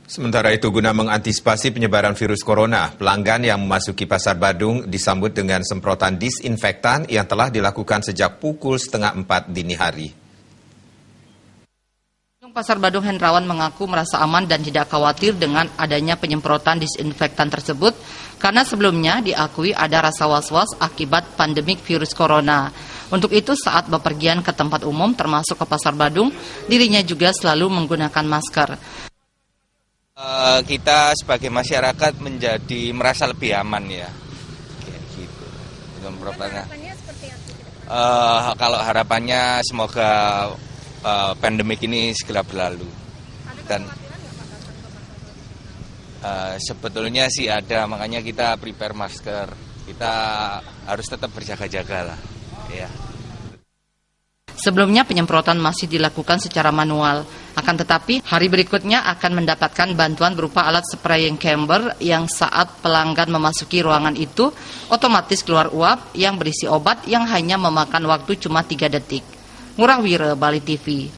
Sementara itu, guna mengantisipasi penyebaran virus corona, pelanggan yang memasuki Pasar Badung disambut dengan semprotan disinfektan yang telah dilakukan sejak pukul 3:30 dini hari. Pasar Badung Hendrawan mengaku merasa aman dan tidak khawatir dengan adanya penyemprotan disinfektan tersebut karena sebelumnya diakui ada rasa was-was akibat pandemik virus corona. Untuk itu saat bepergian ke tempat umum termasuk ke Pasar Badung, dirinya juga selalu menggunakan masker. Kita sebagai masyarakat menjadi merasa lebih aman ya, kayak gitu. Harapannya seperti apa? Kalau harapannya semoga pandemik ini segera berlalu. Dan sebetulnya sih ada, makanya kita prepare masker. Kita harus tetap berjaga-jaga lah, ya. Sebelumnya penyemprotan masih dilakukan secara manual. Akan tetapi hari berikutnya akan mendapatkan bantuan berupa alat spraying chamber yang saat pelanggan memasuki ruangan itu otomatis keluar uap yang berisi obat yang hanya memakan waktu cuma 3 detik. Ngurah Wira, Bali TV.